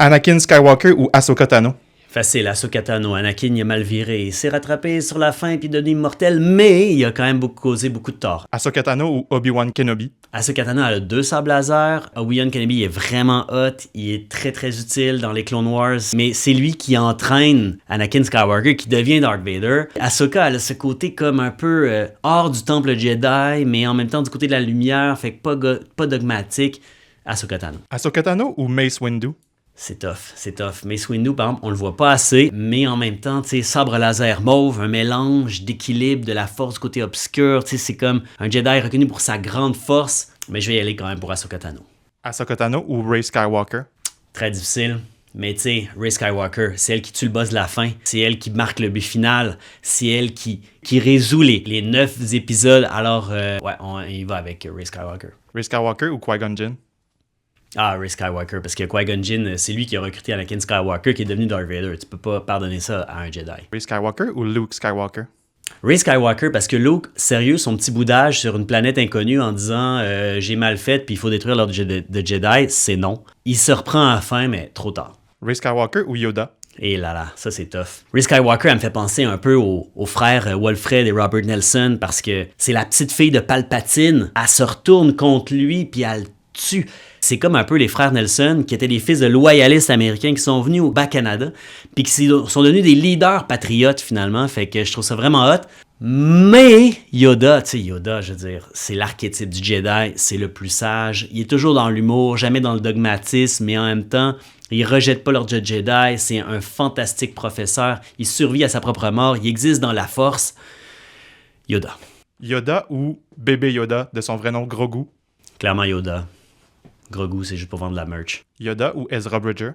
Anakin Skywalker ou Ahsoka Tano? Facile, Ahsoka Tano. Anakin, il a mal viré. Il s'est rattrapé sur la fin puis devenu immortel, mais il a quand même causé beaucoup de tort. Ahsoka Tano ou Obi-Wan Kenobi? Ahsoka Tano, elle a 2 sabres laser. Obi-Wan Kenobi est vraiment hot. Il est très très utile dans les Clone Wars. Mais c'est lui qui entraîne Anakin Skywalker, qui devient Darth Vader. Ahsoka, elle a ce côté comme un peu hors du temple Jedi, mais en même temps du côté de la lumière, fait que pas dogmatique. Ahsoka Tano. Ahsoka Tano ou Mace Windu? C'est tough. Mace Windu, par exemple, on le voit pas assez, mais en même temps, tu sais, sabre laser mauve, un mélange d'équilibre de la force du côté obscur, tu sais, c'est comme un Jedi reconnu pour sa grande force, mais je vais y aller quand même pour Ahsoka Tano. Ahsoka Tano ou Rey Skywalker? Très difficile, mais tu sais, Rey Skywalker, c'est elle qui tue le boss de la fin, c'est elle qui marque le but final, c'est elle qui résout les 9 épisodes, alors on y va avec Rey Skywalker. Rey Skywalker ou Qui-Gon Jinn? Ah, Rey Skywalker, parce que Qui-Gon Jinn, c'est lui qui a recruté Anakin Skywalker qui est devenu Darth Vader. Tu peux pas pardonner ça à un Jedi. Rey Skywalker ou Luke Skywalker? Rey Skywalker, parce que Luke, sérieux, son petit boudage sur une planète inconnue en disant j'ai mal fait puis il faut détruire l'ordre de Jedi, c'est non. Il se reprend à la fin, mais trop tard. Rey Skywalker ou Yoda? Et là, ça c'est tough. Rey Skywalker, elle me fait penser un peu aux frères Wolfred et Robert Nelson parce que c'est la petite fille de Palpatine. Elle se retourne contre lui puis elle le tue. C'est comme un peu les frères Nelson, qui étaient des fils de loyalistes américains qui sont venus au Bas-Canada, puis qui sont devenus des leaders patriotes finalement, fait que je trouve ça vraiment hot. Mais Yoda, tu sais, Yoda, je veux dire, c'est l'archétype du Jedi, c'est le plus sage, il est toujours dans l'humour, jamais dans le dogmatisme, mais en même temps, il rejette pas l'ordre de Jedi, c'est un fantastique professeur, il survit à sa propre mort, il existe dans la force. Yoda. Yoda ou bébé Yoda, de son vrai nom Grogu? Clairement Yoda. Grogu, c'est juste pour vendre de la merch. Yoda ou Ezra Bridger?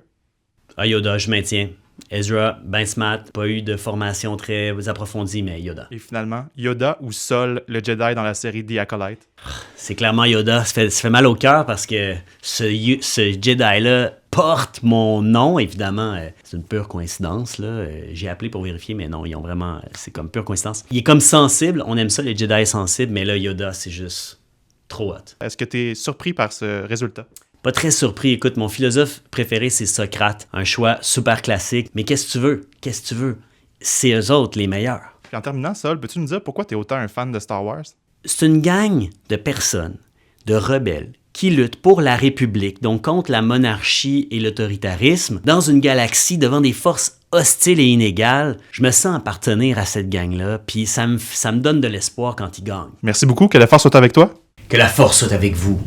Ah, Yoda, je maintiens. Ezra, ben smart, pas eu de formation très approfondie, mais Yoda. Et finalement, Yoda ou Sol, le Jedi dans la série The Acolyte? C'est clairement Yoda. Ça fait mal au cœur parce que ce Jedi-là porte mon nom, évidemment. C'est une pure coïncidence, là. J'ai appelé pour vérifier, mais non, ils ont vraiment... C'est comme pure coïncidence. Il est comme sensible. On aime ça, les Jedi sensibles, mais là, Yoda, c'est juste... trop hot. Est-ce que tu es surpris par ce résultat? Pas très surpris. Écoute, mon philosophe préféré, c'est Socrate. Un choix super classique. Mais qu'est-ce que tu veux? Qu'est-ce que tu veux? C'est eux autres les meilleurs. Puis en terminant, Sol, peux-tu nous dire pourquoi tu es autant un fan de Star Wars? C'est une gang de personnes, de rebelles, qui luttent pour la République, donc contre la monarchie et l'autoritarisme, dans une galaxie devant des forces hostiles et inégales. Je me sens appartenir à cette gang-là, puis ça me donne de l'espoir quand ils gagnent. Merci beaucoup, que la force soit avec toi. Que la force soit avec vous.